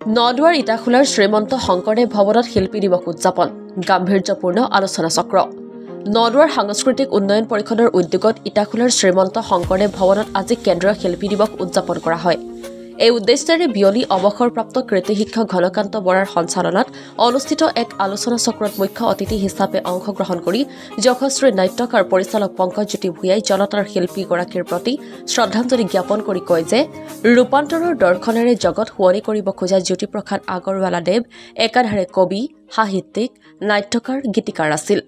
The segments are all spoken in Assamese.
নদুৱাৰ ইটাখোলাৰ শ্ৰীমন্ত শংকৰদেৱ ভৱনত শিল্পী দিৱস উদযাপন গাম্ভীৰ্যপূৰ্ণ আলোচনা চক্ৰ নদুৱাৰ সাংস্কৃতিক উন্নয়ন পৰিষদৰ উদ্যোগত ইটাখোলাৰ শ্ৰীমন্ত শংকৰদেৱ ভৱনত আজি কেন্দ্ৰীয় শিল্পী দিৱস উদযাপন কৰা হয়। এই উদ্দেশ্যেৰে বিয়লি অৱসৰপ্ৰাপ্ত কৃতি শিক্ষক ঘনকান্ত বৰাৰ সঞ্চালনাত অনুষ্ঠিত এক আলোচনা চক্ৰত মুখ্য অতিথি হিচাপে অংশগ্ৰহণ কৰি যশস্বী নাট্যকাৰ পৰিচালক পংকজজ্যোতি ভূঞাই জনতাৰ শিল্পীগৰাকীৰ প্ৰতি শ্ৰদ্ধাঞ্জলি জ্ঞাপন কৰি কয় যে ৰূপান্তৰৰ দৰ্শনেৰে জগত শুৱনি কৰিব খোজা জ্যোতিপ্ৰসাদ আগৰৱালাদেৱ একাধাৰে কবি, সাহিত্যিক, নাট্যকাৰ, গীতিকাৰ আছিল।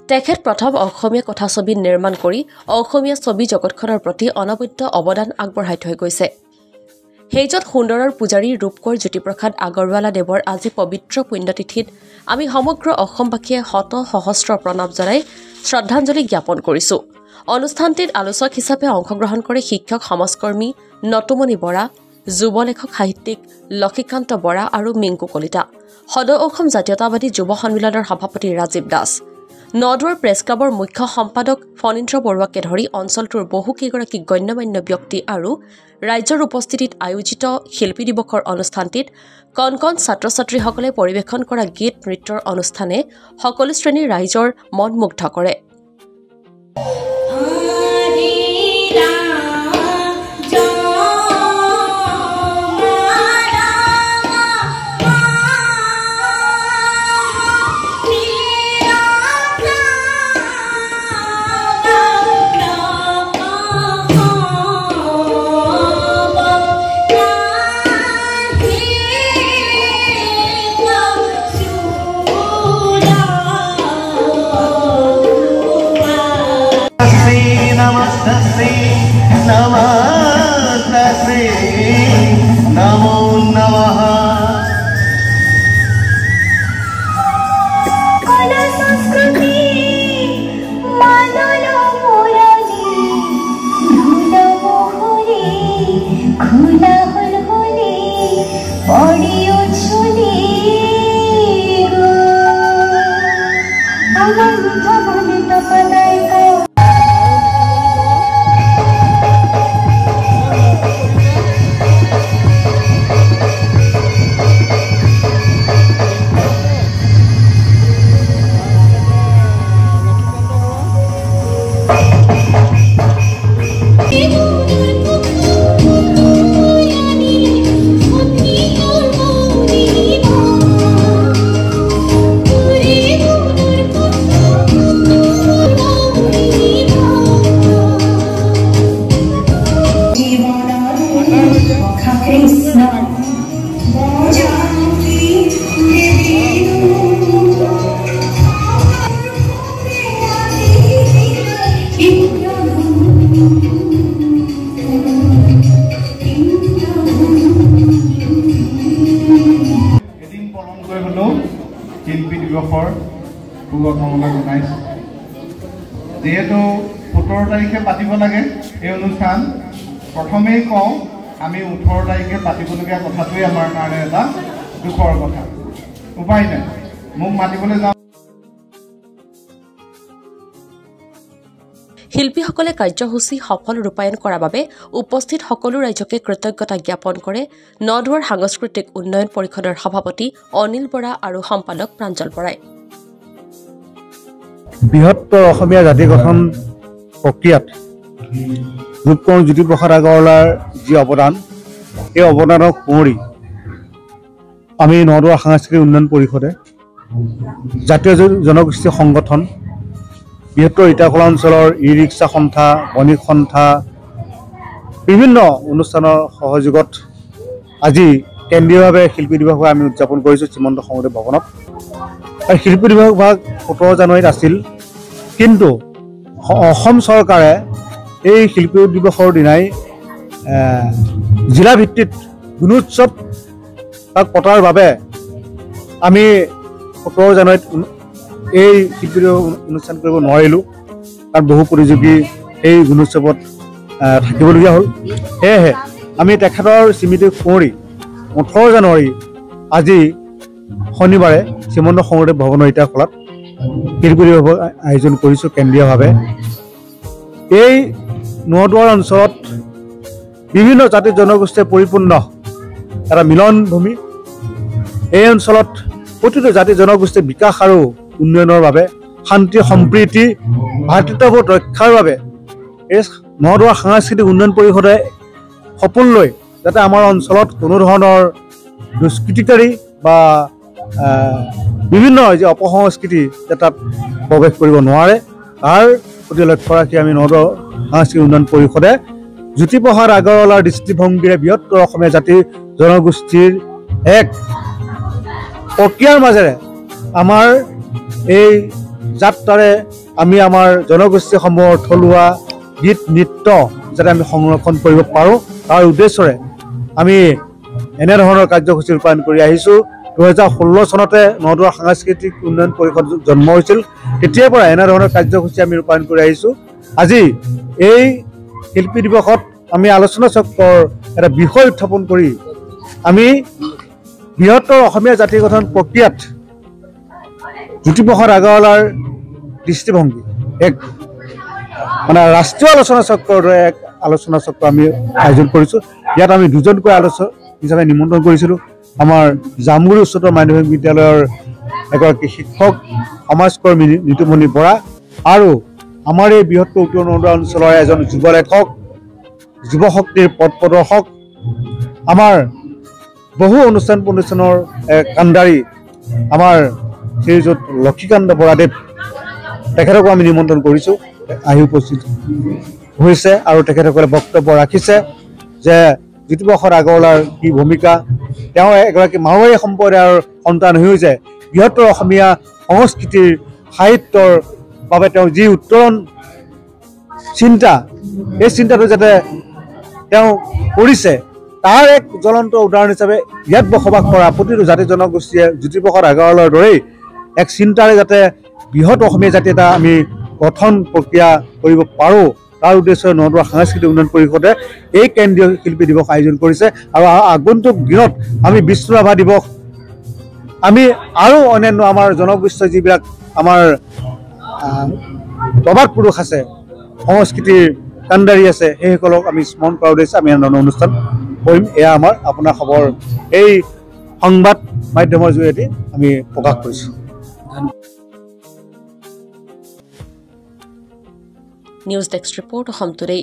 তেখেত প্ৰথম অসমীয়া কথাছবি নিৰ্মাণ কৰি অসমীয়া ছবি জগতখনৰ প্ৰতি অনবদ্য অৱদান আগবঢ়াই থৈ গৈছে। সেইজত সুন্দৰৰ পূজাৰী ৰূপকৰ জ্যোতিপ্ৰসাদ আগৰৱালাদেৱৰ আজি পবিত্ৰ পুণ্যতিথিত আমি সমগ্ৰ অসমবাসীয়ে শত সহস্ৰ প্ৰণৱ জনাই শ্ৰদ্ধাঞ্জলি জ্ঞাপন কৰিছো। অনুষ্ঠানটিত আলোচক হিচাপে অংশগ্ৰহণ কৰি শিক্ষক সমাজকৰ্মী নতুমণি বৰা, যুৱ লেখক সাহিত্যিক লক্ষীকান্ত বৰা আৰু মিংকু কলিতা, সদৌ অসম জাতীয়তাবাদী যুৱ সন্মিলনৰ সভাপতি ৰাজীৱ দাস, নদুৱাৰ প্ৰেছ ক্লাবৰ মুখ্য সম্পাদক ফণীন্দ্ৰ বৰুৱাকে ধৰি অঞ্চলটোৰ বহুকেইগৰাকী গণ্যমান্য ব্যক্তি আৰু ৰাজ্যৰ উপস্থিতিত আয়োজিত শিল্পী দিৱসৰ অনুষ্ঠানটিত কণ কণ ছাত্ৰ ছাত্ৰীসকলে পৰিৱেশন কৰা গীত নৃত্যৰ অনুষ্ঠানে সকলো শ্ৰেণীৰ ৰাইজৰ মন মুগ্ধ কৰে। नमो नमः कला संस्कृति मानलो मोरानी धुला मोहरी खुला हुलहुली पड़ियो छुली गो अनंत मन तपनाय का শিল্পী দিৱসৰ শুভকামনা জনাইছো। যেহেতু 17 তাৰিখে পাতিব লাগে এই অনুষ্ঠান, প্ৰথমেই কওঁ আমি 18 তাৰিখে পাতিবলগীয়া কথাটোৱে আমাৰ কাৰণে এটা দুখৰ কথা। উপায় নাই, মোক মাতিবলৈ যাওঁ। শিল্পীসকলে কাৰ্যসূচী সফল ৰূপায়ণ কৰাৰ বাবে উপস্থিত সকলো ৰাইজকে কৃতজ্ঞতা জ্ঞাপন কৰে নদুৱাৰ সাংস্কৃতিক উন্নয়ন পৰিষদৰ সভাপতি অনিল বৰা আৰু সম্পাদক প্ৰাঞ্জল বৰাই। বৃহত্তৰ অসমীয়া জাতি গঠন প্ৰক্ৰিয়াত ৰূপকৰ জ্যোতিপ্ৰসাদ আগৰৱালাৰ যি অৱদান, এই অৱদানক সুঁৱৰি আমি নদুৱাৰ সাংস্কৃতিক উন্নয়ন পৰিষদে জাতীয় জনগোষ্ঠী সংগঠন, বৃহত্তৰ ইটাখোলা অঞ্চলৰ ই ৰিক্সা সন্থা, বণিক সন্থা, বিভিন্ন অনুষ্ঠানৰ সহযোগত আজি কেন্দ্ৰীয়ভাৱে শিল্পী দিৱস আমি উদযাপন কৰিছোঁ শ্ৰীমন্ত শংকৰদেৱ ভৱনত। আৰু শিল্পী দিৱস ভাগ 17 জানুৱাৰীত আছিল, কিন্তু অসম চৰকাৰে এই শিল্পী দিৱসৰ দিনাই জিলা ভিত্তিত গুণোৎসৱ তাক পতাৰ বাবে আমি 17 জানুৱাৰীত এই শিল্পী অনুষ্ঠান কৰিব নোৱাৰিলোঁ, কাৰণ বহু প্ৰতিযোগী এই গুণোৎসৱত থাকিবলগীয়া হ'ল। সেয়েহে আমি তেখেতৰ স্মৃতি সুঁৱৰি 18 জানুৱাৰী আজি শনিবাৰে শ্ৰীমন্ত শংকৰদেৱ ভৱনৰ ইটাখোলাত শিল্পী দিৱস আয়োজন কৰিছোঁ কেন্দ্ৰীয়ভাৱে। এই নদুৱাৰ অঞ্চলত বিভিন্ন জাতি জনগোষ্ঠীয়ে পৰিপূৰ্ণ এটা মিলন ভূমি, এই অঞ্চলত প্ৰতিটো জাতি জনগোষ্ঠীৰ বিকাশ আৰু উন্নয়নৰ বাবে শান্তি সম্প্ৰীতি ভাতৃত্ববোধ ৰক্ষাৰ বাবে এই নদুৱাৰ সাংস্কৃতিক উন্নয়ন পৰিষদে সপোন লৈ যাতে আমাৰ অঞ্চলত কোনো ধৰণৰ দুষ্কৃতিকাৰী বা বিভিন্ন যে অপসংস্কৃতি তাত প্ৰৱেশ কৰিব নোৱাৰে তাৰ প্ৰতি লক্ষ্য ৰাখি আমি নদুৱাৰ সাংস্কৃতিক উন্নয়ন পৰিষদে জ্যোতিপ্ৰসাদ আগৰৱালাৰ দৃষ্টিভংগীৰে বৃহত্তৰ অসমীয়া জাতি জনগোষ্ঠীৰ এক প্ৰক্ৰিয়াৰ মাজেৰে আমাৰ এই যাত্ৰাৰে আমি আমাৰ জনগোষ্ঠীসমূহৰ থলুৱা গীত নৃত্য যাতে আমি সংৰক্ষণ কৰিব পাৰোঁ তাৰ উদ্দেশ্যৰে আমি এনেধৰণৰ কাৰ্যসূচী ৰূপায়ণ কৰি আহিছোঁ 2016 চনতে নদুৱাৰ সাংস্কৃতিক উন্নয়ন পৰিষদ জন্ম হৈছিল তেতিয়াৰ পৰা এনেধৰণৰ কাৰ্যসূচী আমি ৰূপায়ণ কৰি আহিছোঁ আজি এই শিল্পী দিৱসত আমি আলোচনা চক্ৰৰ এটা বিষয় উত্থাপন কৰি আমি বৃহত্তৰ অসমীয়া জাতি গঠন প্ৰক্ৰিয়াত জ্যোতিপ্ৰসাদ আগৰৱালাৰ দৃষ্টিভংগী এক মানে ৰাষ্ট্ৰীয় আলোচনা চক্ৰৰ দৰে এক আলোচনা চক্ৰ আমি আয়োজন কৰিছোঁ ইয়াত আমি দুজনকৈ আলোচক হিচাপে নিমন্ত্ৰণ কৰিছিলোঁ আমাৰ জামগুৰি উচ্চতৰ মাধ্যমিক বিদ্যালয়ৰ এগৰাকী শিক্ষক সমাজকৰ্মী নিতুমণি বৰা আৰু আমাৰ এই বৃহত্তৰ উত্তৰ নদুৱাৰ অঞ্চলৰ এজন যুৱ লেখক যুৱ শক্তিৰ পথ প্ৰদৰ্শক আমাৰ বহু অনুষ্ঠান প্ৰতিষ্ঠানৰ কাণ্ডাৰী আমাৰ শ্ৰীযুত লক্ষীকান্ত বৰাদেৱ তেখেতকো আমি নিমন্ত্ৰণ কৰিছোঁ আহি উপস্থিত হৈছে আৰু তেখেতসকলে বক্তব্য ৰাখিছে যে জ্যোতিপ্ৰসাদ আগৰৱালাৰ কি ভূমিকা তেওঁ এগৰাকী মাৰোৱাৰী সম্প্ৰদায়ৰ সন্তান হৈ যায় বৃহত্তৰ অসমীয়া সংস্কৃতিৰ সাহিত্যৰ বাবে তেওঁ যি উত্তৰণ চিন্তা এই চিন্তাটো যাতে তেওঁ কৰিছে তাৰ এক জ্বলন্ত উদাহৰণ হিচাপে ইয়াত বসবাস কৰা প্ৰতিটো জাতি জনগোষ্ঠীয়ে জ্যোতিপ্ৰসাদ আগৰৱালাৰ দৰেই এক চিন্তাৰে যাতে বৃহৎ অসমীয়া জাতি এটা আমি গঠন প্ৰক্ৰিয়া কৰিব পাৰোঁ তাৰ উদ্দেশ্যে নদুৱাৰ সাংস্কৃতিক উন্নয়ন পৰিষদে এই কেন্দ্ৰীয় শিল্পী দিৱস আয়োজন কৰিছে আৰু আগন্তুক দিনত আমি বিষ্ণু ৰাভা দিৱস আমি আৰু অন্যান্য আমাৰ জনগোষ্ঠীয় যিবিলাক আমাৰ প্ৰবাদ পুৰুষ আছে সংস্কৃতিৰ কাণ্ডাৰী আছে সেইসকলক আমি স্মৰণ কৰা উদ্দেশ্যে আমি এনেধৰণৰ অনুষ্ঠান কৰিম এয়া আমাৰ আপোনাৰ খবৰ এই সংবাদ মাধ্যমৰ জৰিয়তে আমি প্ৰকাশ কৰিছোঁ news desk report Assam today.